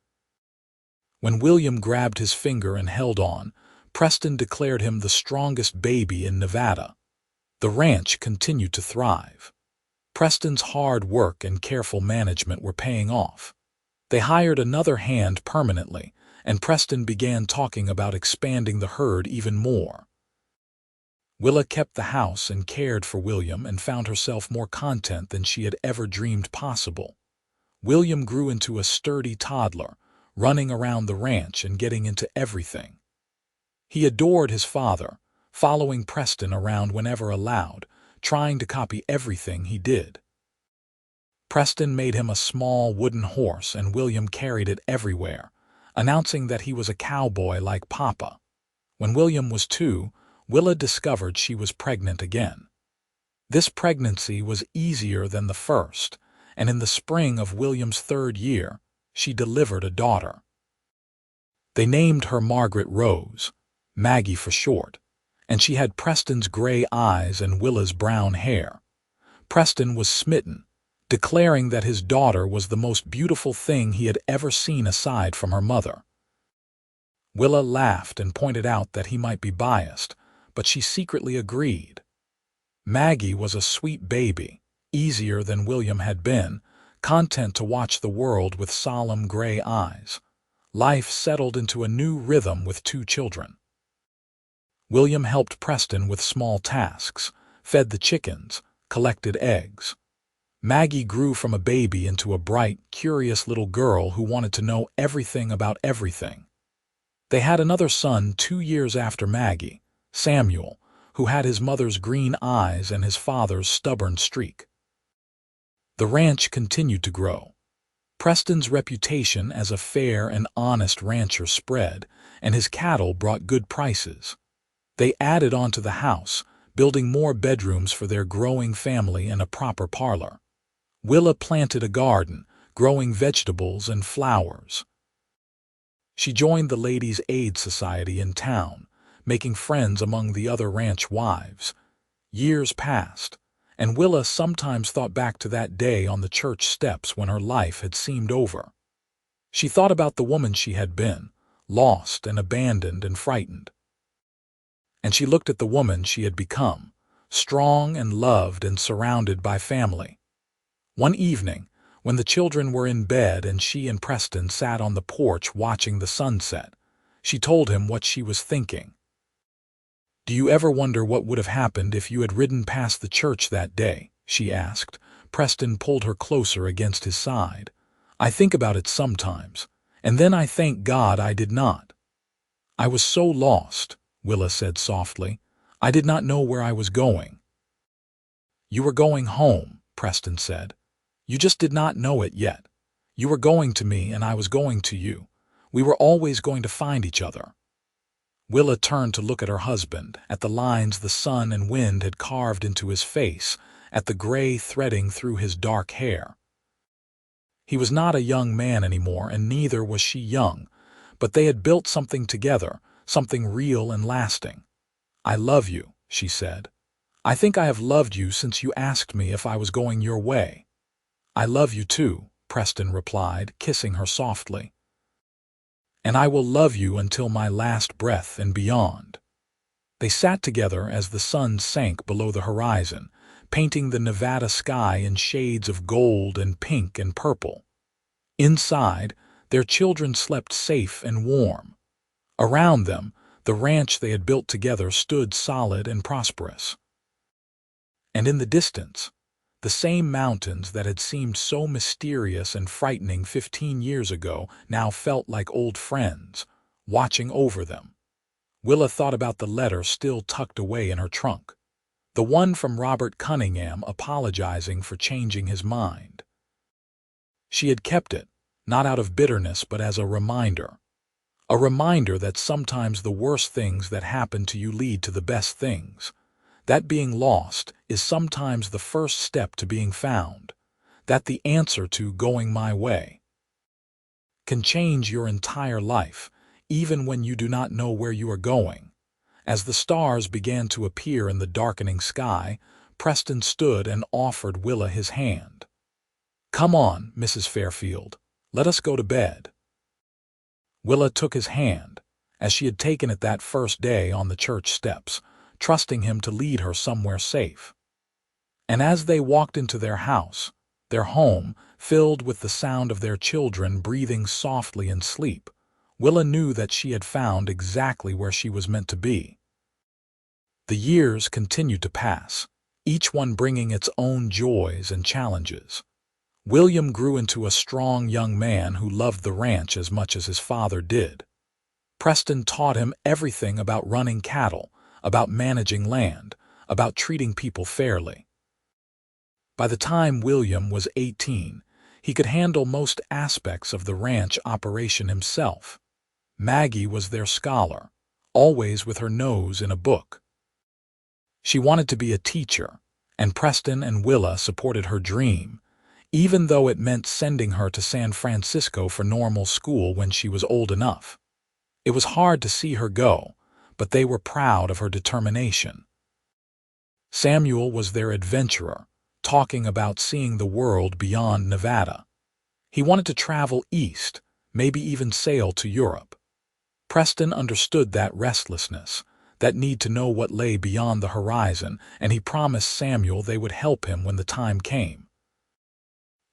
When William grabbed his finger and held on, Preston declared him the strongest baby in Nevada. The ranch continued to thrive. Preston's hard work and careful management were paying off. They hired another hand permanently, and Preston began talking about expanding the herd even more. Willa kept the house and cared for William and found herself more content than she had ever dreamed possible. William grew into a sturdy toddler, running around the ranch and getting into everything. He adored his father, following Preston around whenever allowed, trying to copy everything he did. Preston made him a small wooden horse and William carried it everywhere, announcing that he was a cowboy like Papa. When William was 2, Willa discovered she was pregnant again. This pregnancy was easier than the first, and in the spring of William's 3rd year, she delivered a daughter. They named her Margaret Rose, Maggie for short, and she had Preston's gray eyes and Willa's brown hair. Preston was smitten, declaring that his daughter was the most beautiful thing he had ever seen aside from her mother. Willa laughed and pointed out that he might be biased, but she secretly agreed. Maggie was a sweet baby, easier than William had been, content to watch the world with solemn gray eyes. Life settled into a new rhythm with 2 children. William helped Preston with small tasks, fed the chickens, collected eggs. Maggie grew from a baby into a bright, curious little girl who wanted to know everything about everything. They had another son 2 years after Maggie, Samuel, who had his mother's green eyes and his father's stubborn streak. The ranch continued to grow. Preston's reputation as a fair and honest rancher spread, and his cattle brought good prices. They added on to the house, building more bedrooms for their growing family and a proper parlor. Willa planted a garden, growing vegetables and flowers. She joined the Ladies' Aid Society in town, making friends among the other ranch wives. Years passed, and Willa sometimes thought back to that day on the church steps when her life had seemed over. She thought about the woman she had been, lost and abandoned and frightened. And she looked at the woman she had become, strong and loved and surrounded by family. One evening, when the children were in bed and she and Preston sat on the porch watching the sunset, she told him what she was thinking. "Do you ever wonder what would have happened if you had ridden past the church that day?" she asked. Preston pulled her closer against his side. "I think about it sometimes, and then I thank God I did not." "I was so lost," Willa said softly. "I did not know where I was going." "You were going home," Preston said. "You just did not know it yet. You were going to me and I was going to you. We were always going to find each other." Willa turned to look at her husband, at the lines the sun and wind had carved into his face, at the gray threading through his dark hair. He was not a young man anymore, and neither was she young, but they had built something together, something real and lasting. "I love you," she said. "I think I have loved you since you asked me if I was going your way." "I love you too," Preston replied, kissing her softly. "And I will love you until my last breath and beyond." They sat together as the sun sank below the horizon, painting the Nevada sky in shades of gold and pink and purple. Inside, their children slept safe and warm. Around them, the ranch they had built together stood solid and prosperous. And in the distance, the same mountains that had seemed so mysterious and frightening 15 years ago now felt like old friends, watching over them. Willa thought about the letter still tucked away in her trunk, the one from Robert Cunningham apologizing for changing his mind. She had kept it, not out of bitterness but as a reminder that sometimes the worst things that happen to you lead to the best things, that being lost is sometimes the first step to being found, that the answer to "going my way" can change your entire life, even when you do not know where you are going. As the stars began to appear in the darkening sky, Preston stood and offered Willa his hand. "Come on, Mrs. Fairfield, let us go to bed." Willa took his hand, as she had taken it that first day on the church steps, trusting him to lead her somewhere safe. And as they walked into their house, their home, filled with the sound of their children breathing softly in sleep, Willa knew that she had found exactly where she was meant to be. The years continued to pass, each one bringing its own joys and challenges. William grew into a strong young man who loved the ranch as much as his father did. Preston taught him everything about running cattle, about managing land, about treating people fairly. By the time William was 18, he could handle most aspects of the ranch operation himself. Maggie was their scholar, always with her nose in a book. She wanted to be a teacher, and Preston and Willa supported her dream, even though it meant sending her to San Francisco for normal school when she was old enough. It was hard to see her go, but they were proud of her determination. Samuel was their adventurer, talking about seeing the world beyond Nevada. He wanted to travel east, maybe even sail to Europe. Preston understood that restlessness, that need to know what lay beyond the horizon, and he promised Samuel they would help him when the time came.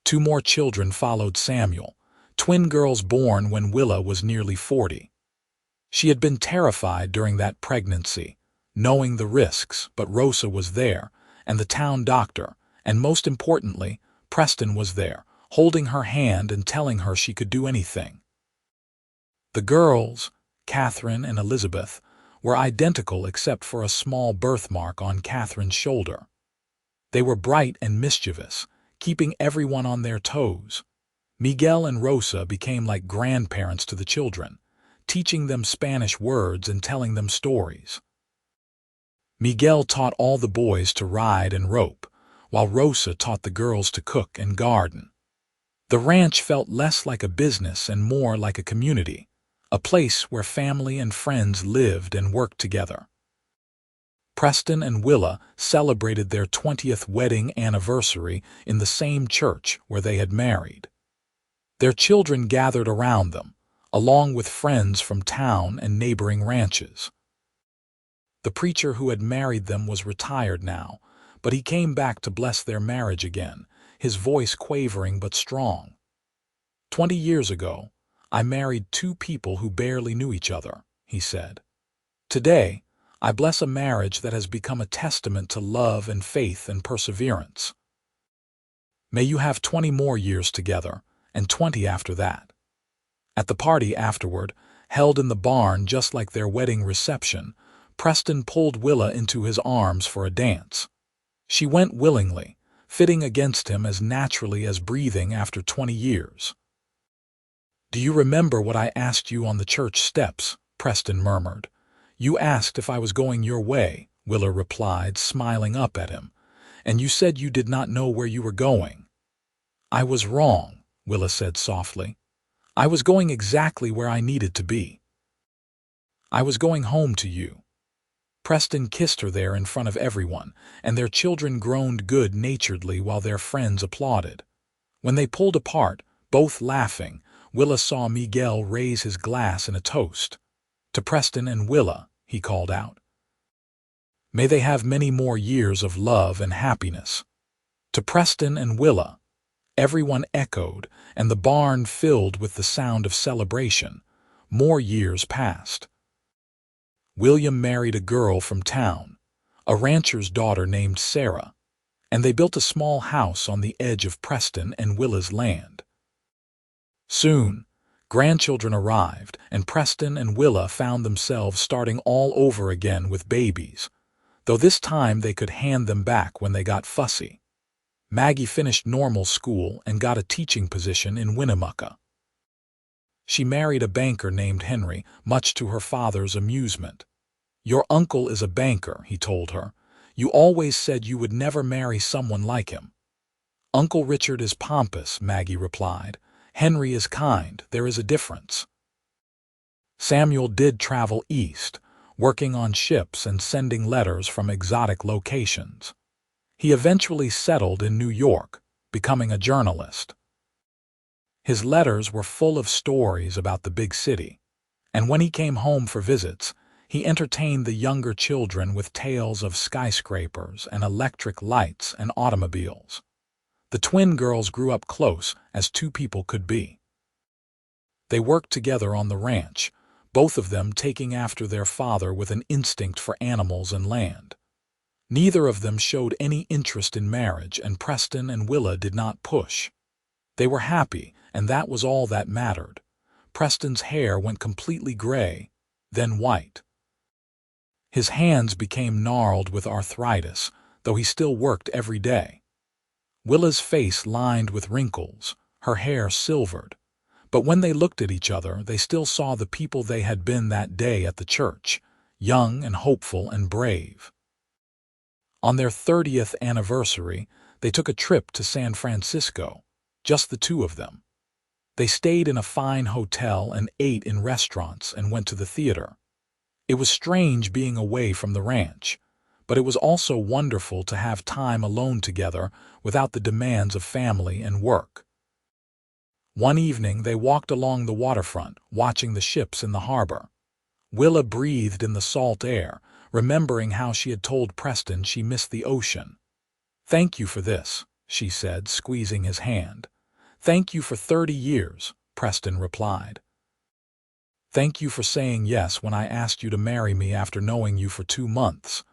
2 more children followed Samuel, twin girls born when Willa was nearly 40. She had been terrified during that pregnancy, knowing the risks, but Rosa was there, and the town doctor, and most importantly, Preston was there, holding her hand and telling her she could do anything. The girls, Catherine and Elizabeth, were identical except for a small birthmark on Catherine's shoulder. They were bright and mischievous, keeping everyone on their toes. Miguel and Rosa became like grandparents to the children, teaching them Spanish words and telling them stories. Miguel taught all the boys to ride and rope, while Rosa taught the girls to cook and garden. The ranch felt less like a business and more like a community, a place where family and friends lived and worked together. Preston and Willa celebrated their 20th wedding anniversary in the same church where they had married. Their children gathered around them, along with friends from town and neighboring ranches. The preacher who had married them was retired now, but he came back to bless their marriage again, his voice quavering but strong. 20 years ago, I married 2 people who barely knew each other, he said. Today, I bless a marriage that has become a testament to love and faith and perseverance. May you have 20 more years together, and 20 after that. At the party afterward, held in the barn just like their wedding reception, Preston pulled Willa into his arms for a dance. She went willingly, fitting against him as naturally as breathing after 20 years. "Do you remember what I asked you on the church steps?" Preston murmured. "You asked if I was going your way," Willa replied, smiling up at him, "and you said you did not know where you were going." "I was wrong," Willa said softly. I was going exactly where I needed to be. I was going home to you. Preston kissed her there in front of everyone, and their children groaned good-naturedly while their friends applauded. When they pulled apart, both laughing, Willa saw Miguel raise his glass in a toast. To Preston and Willa, he called out. May they have many more years of love and happiness. To Preston and Willa, everyone echoed, and the barn filled with the sound of celebration. More years passed. William married a girl from town, a rancher's daughter named Sarah, and they built a small house on the edge of Preston and Willa's land. Soon, grandchildren arrived, and Preston and Willa found themselves starting all over again with babies, though this time they could hand them back when they got fussy. Maggie finished normal school and got a teaching position in Winnemucca. She married a banker named Henry, much to her father's amusement. Your uncle is a banker, he told her. You always said you would never marry someone like him. Uncle Richard is pompous, Maggie replied. Henry is kind. There is a difference. Samuel did travel east, working on ships and sending letters from exotic locations. He eventually settled in New York, becoming a journalist. His letters were full of stories about the big city, and when he came home for visits, he entertained the younger children with tales of skyscrapers and electric lights and automobiles. The twin girls grew up close as two people could be. They worked together on the ranch, both of them taking after their father with an instinct for animals and land. Neither of them showed any interest in marriage, and Preston and Willa did not push. They were happy, and that was all that mattered. Preston's hair went completely gray, then white. His hands became gnarled with arthritis, though he still worked every day. Willa's face lined with wrinkles, her hair silvered. But when they looked at each other, they still saw the people they had been that day at the church, young and hopeful and brave. On their 30th anniversary, they took a trip to San Francisco, just the two of them. They stayed in a fine hotel and ate in restaurants and went to the theater. It was strange being away from the ranch, but it was also wonderful to have time alone together without the demands of family and work. One evening they walked along the waterfront, watching the ships in the harbor. Willa breathed in the salt air, remembering how she had told Preston she missed the ocean. "Thank you for this," she said, squeezing his hand. "Thank you for 30 years, Preston replied. "Thank you for saying yes when I asked you to marry me after knowing you for 2 months.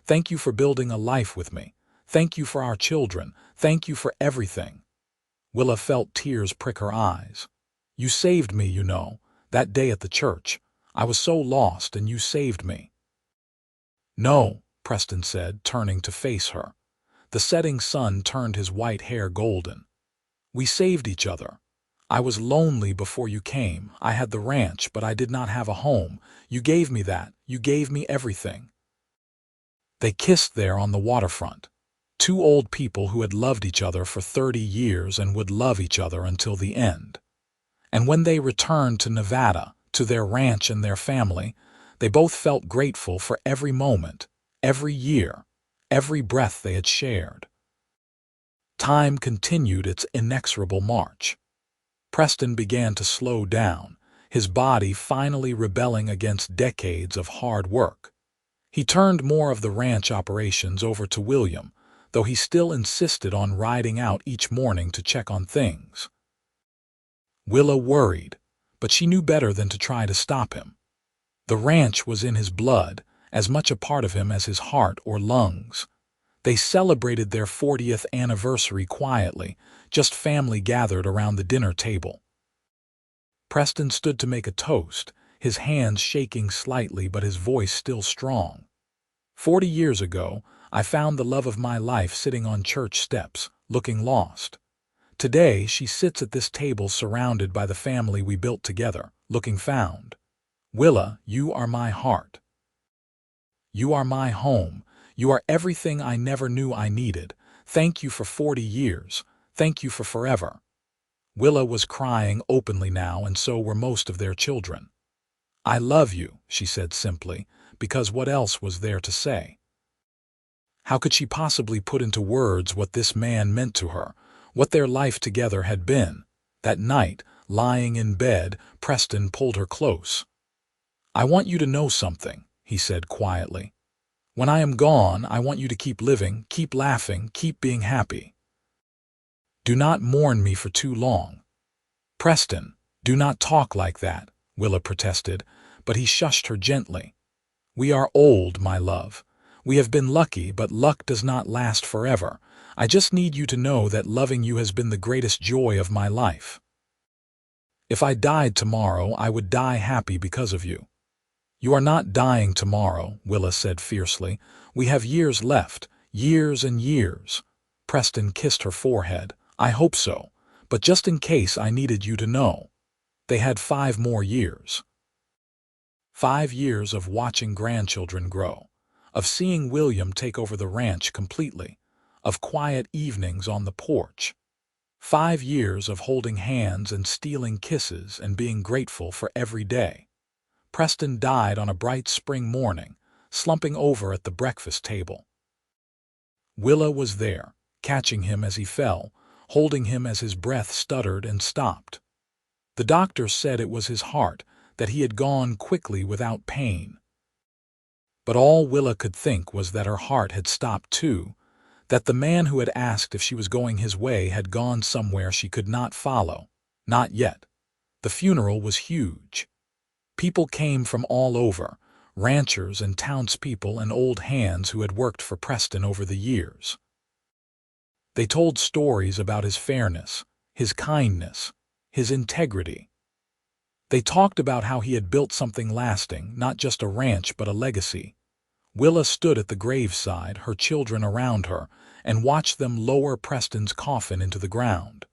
Thank you for building a life with me. Thank you for our children. Thank you for everything." Willa felt tears prick her eyes. "You saved me, you know, that day at the church. I was so lost and you saved me." "No," Preston said, turning to face her. The setting sun turned his white hair golden. "We saved each other. I was lonely before you came. I had the ranch, but I did not have a home. You gave me that. You gave me everything." They kissed there on the waterfront. Two old people who had loved each other for 30 years and would love each other until the end. And when they returned to Nevada, to their ranch and their family, they both felt grateful for every moment, every year, every breath they had shared. Time continued its inexorable march. Preston began to slow down, his body finally rebelling against decades of hard work. He turned more of the ranch operations over to William, though he still insisted on riding out each morning to check on things. Willa worried, but she knew better than to try to stop him. The ranch was in his blood, as much a part of him as his heart or lungs. They celebrated their 40th anniversary quietly, just family gathered around the dinner table. Preston stood to make a toast, his hands shaking slightly but his voice still strong. 40 years ago, I found the love of my life sitting on church steps, looking lost. Today, she sits at this table surrounded by the family we built together, looking found. Willa, you are my heart. You are my home. You are everything I never knew I needed. Thank you for 40 years. Thank you for forever." Willa was crying openly now, and so were most of their children. "I love you," she said simply, because what else was there to say? How could she possibly put into words what this man meant to her, what their life together had been? That night, lying in bed, Preston pulled her close. "I want you to know something," he said quietly. "When I am gone, I want you to keep living, keep laughing, keep being happy. Do not mourn me for too long." "Preston, do not talk like that," Willa protested, but he shushed her gently. "We are old, my love. We have been lucky, but luck does not last forever. I just need you to know that loving you has been the greatest joy of my life. If I died tomorrow, I would die happy because of you." "You are not dying tomorrow," Willa said fiercely. "We have years left, years and years." Preston kissed her forehead. "I hope so, but just in case I needed you to know." They had 5 more years. 5 years of watching grandchildren grow, of seeing William take over the ranch completely, of quiet evenings on the porch. 5 years of holding hands and stealing kisses and being grateful for every day. Preston died on a bright spring morning, slumping over at the breakfast table. Willa was there, catching him as he fell, holding him as his breath stuttered and stopped. The doctor said it was his heart, that he had gone quickly without pain. But all Willa could think was that her heart had stopped too, that the man who had asked if she was going his way had gone somewhere she could not follow. Not yet. The funeral was huge. People came from all over, ranchers and townspeople and old hands who had worked for Preston over the years. They told stories about his fairness, his kindness, his integrity. They talked about how he had built something lasting, not just a ranch but a legacy. Willa stood at the graveside, her children around her, and watched them lower Preston's coffin into the ground.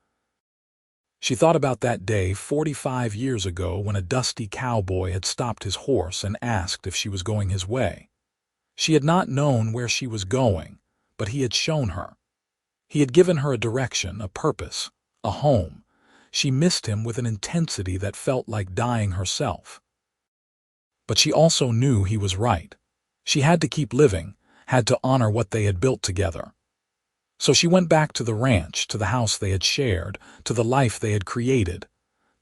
She thought about that day 45 years ago when a dusty cowboy had stopped his horse and asked if she was going his way. She had not known where she was going, but he had shown her. He had given her a direction, a purpose, a home. She missed him with an intensity that felt like dying herself. But she also knew he was right. She had to keep living, had to honor what they had built together. So she went back to the ranch, to the house they had shared, to the life they had created.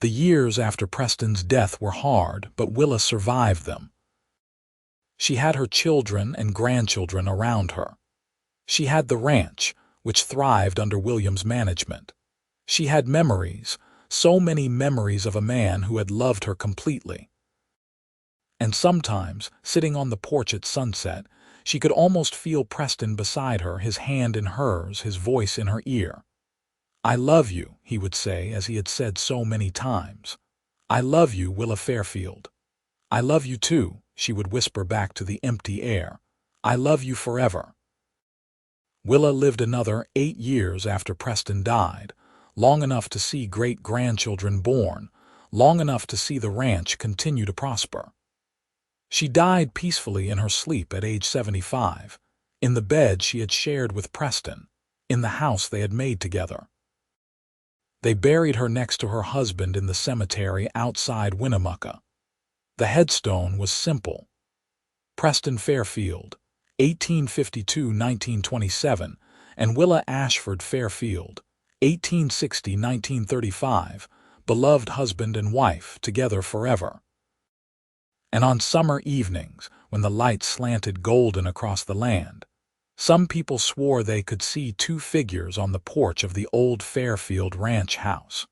The years after Preston's death were hard, but Willa survived them. She had her children and grandchildren around her. She had the ranch, which thrived under William's management. She had memories, so many memories of a man who had loved her completely. And sometimes, sitting on the porch at sunset, she could almost feel Preston beside her, his hand in hers, his voice in her ear. "I love you," he would say, as he had said so many times. "I love you, Willa Fairfield." "I love you too," she would whisper back to the empty air. "I love you forever." Willa lived another 8 years after Preston died, long enough to see great-grandchildren born, long enough to see the ranch continue to prosper. She died peacefully in her sleep at age 75, in the bed she had shared with Preston, in the house they had made together. They buried her next to her husband in the cemetery outside Winnemucca. The headstone was simple. Preston Fairfield, 1852–1927, and Willa Ashford Fairfield, 1860–1935, beloved husband and wife, together forever. And on summer evenings, when the light slanted golden across the land, some people swore they could see 2 figures on the porch of the old Fairfield ranch house.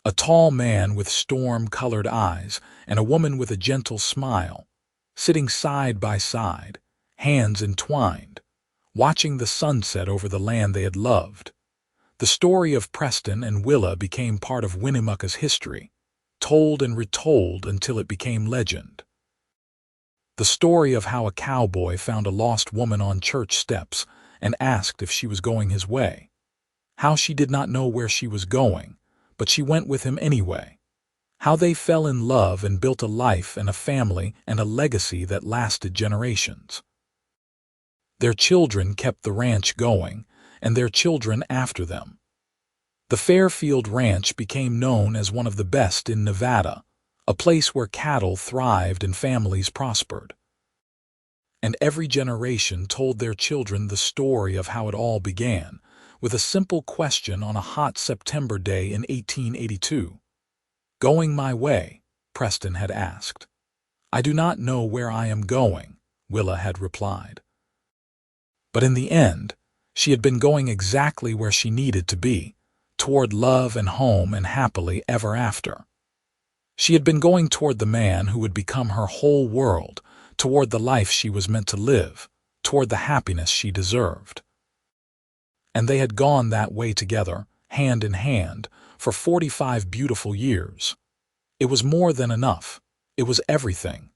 A tall man with storm-colored eyes and a woman with a gentle smile, sitting side by side, hands entwined, watching the sunset over the land they had loved. The story of Preston and Willa became part of Winnemucca's history, told and retold until it became legend. The story of how a cowboy found a lost woman on church steps and asked if she was going his way. How she did not know where she was going, but she went with him anyway. How they fell in love and built a life and a family and a legacy that lasted generations. Their children kept the ranch going, and their children after them. The Fairfield Ranch became known as one of the best in Nevada, a place where cattle thrived and families prospered. And every generation told their children the story of how it all began, with a simple question on a hot September day in 1882. "Going my way?" Preston had asked. "I do not know where I am going," Willa had replied. But in the end, she had been going exactly where she needed to be, toward love and home and happily ever after. She had been going toward the man who would become her whole world, toward the life she was meant to live, toward the happiness she deserved. And they had gone that way together, hand in hand, for 45 beautiful years. It was more than enough. It was everything.